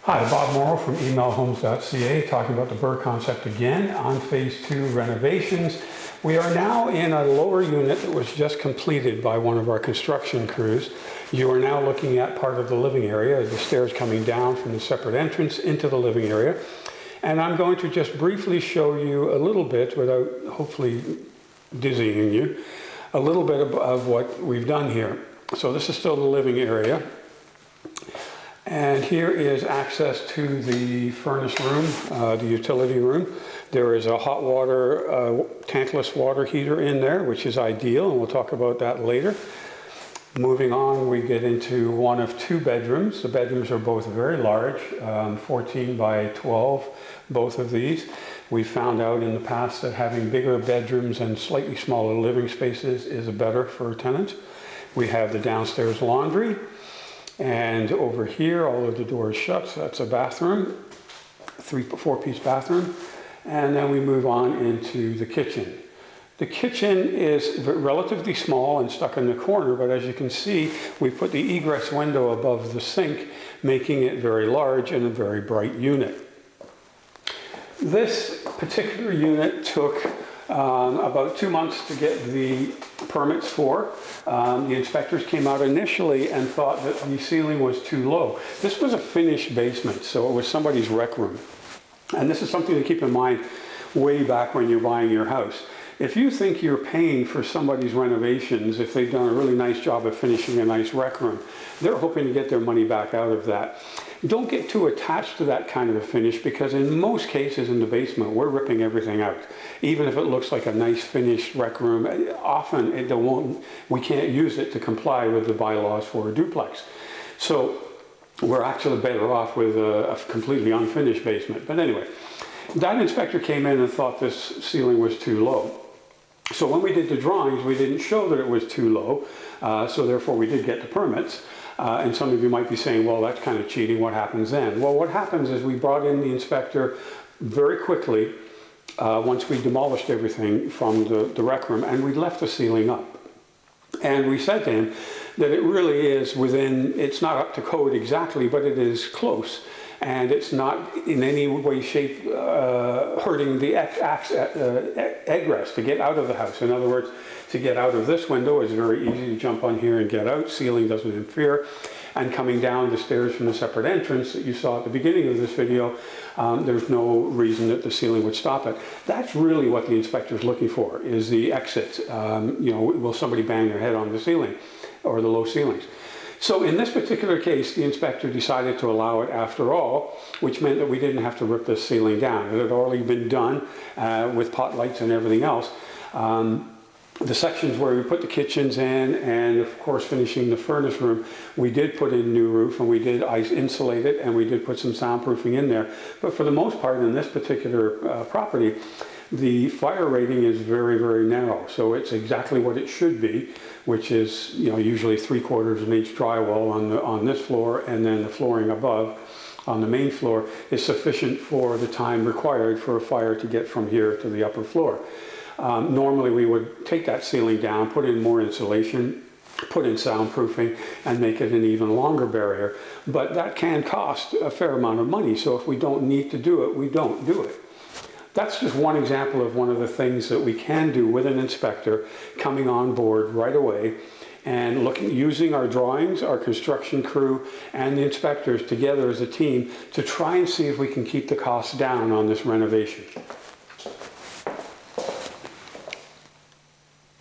Hi, Bob Morrow from emailhomes.ca talking about the BRRRR concept again on phase 2 renovations. We are now in a lower unit that was just completed by one of our construction crews. You are now looking at part of the living area, the stairs coming down from the separate entrance into the living area. And I'm going to just briefly show you a little bit, without hopefully dizzying you, a little bit of what we've done here. So this is still the living area. And here is access to the furnace room, the utility room. There is a hot water, tankless water heater in there, which is ideal, and we'll talk about that later. Moving on, we get into one of two bedrooms. The bedrooms are both very large, 14 by 12, both of these. We found out in the past that having bigger bedrooms and slightly smaller living spaces is better for tenants. We have the downstairs laundry. And over here, all of the doors shut, so that's a bathroom, four-piece bathroom. And then we move on into the kitchen. The kitchen is relatively small and stuck in the corner, but as you can see, we put the egress window above the sink, making it very large and a very bright unit. This particular unit took about 2 months to get the permits for. The inspectors came out initially and thought that the ceiling was too low. This was a finished basement, so it was somebody's rec room. And this is something to keep in mind way back when you're buying your house. If you think you're paying for somebody's renovations, if they've done a really nice job of finishing a nice rec room, they're hoping to get their money back out of that. Don't get too attached to that kind of a finish, because in most cases in the basement, we're ripping everything out. Even if it looks like a nice finished rec room, often we can't use it to comply with the bylaws for a duplex. So we're actually better off with a completely unfinished basement. But anyway, that inspector came in and thought this ceiling was too low. So when we did the drawings, we didn't show that it was too low, so therefore we did get the permits. And some of you might be saying, well, that's kind of cheating, what happens then? Well, what happens is we brought in the inspector very quickly once we demolished everything from the rec room, and we left the ceiling up. And we said to him that it really is it's not up to code exactly, but it is close. And it's not in any way, shape hurting the egress to get out of the house. In other words, to get out of this window is very easy to jump on here and get out. Ceiling doesn't interfere. And coming down the stairs from the separate entrance that you saw at the beginning of this video, there's no reason that the ceiling would stop it. That's really what the inspector's looking for, is the exit. Will somebody bang their head on the ceiling or the low ceilings? So in this particular case, the inspector decided to allow it after all, which meant that we didn't have to rip this ceiling down. It had already been done with pot lights and everything else. The sections where we put the kitchens in, and of course finishing the furnace room, we did put in new roof, and we did ice insulate it, and we did put some soundproofing in there. But for the most part, in this particular property, the fire rating is very, very narrow. So it's exactly what it should be, which is usually 3/4 of an inch drywall on this floor, and then the flooring above on the main floor is sufficient for the time required for a fire to get from here to the upper floor. Normally we would take that ceiling down, put in more insulation, put in soundproofing, and make it an even longer barrier. But that can cost a fair amount of money. So if we don't need to do it, we don't do it. That's just one example of one of the things that we can do with an inspector coming on board right away and using our drawings, our construction crew, and the inspectors together as a team to try and see if we can keep the costs down on this renovation.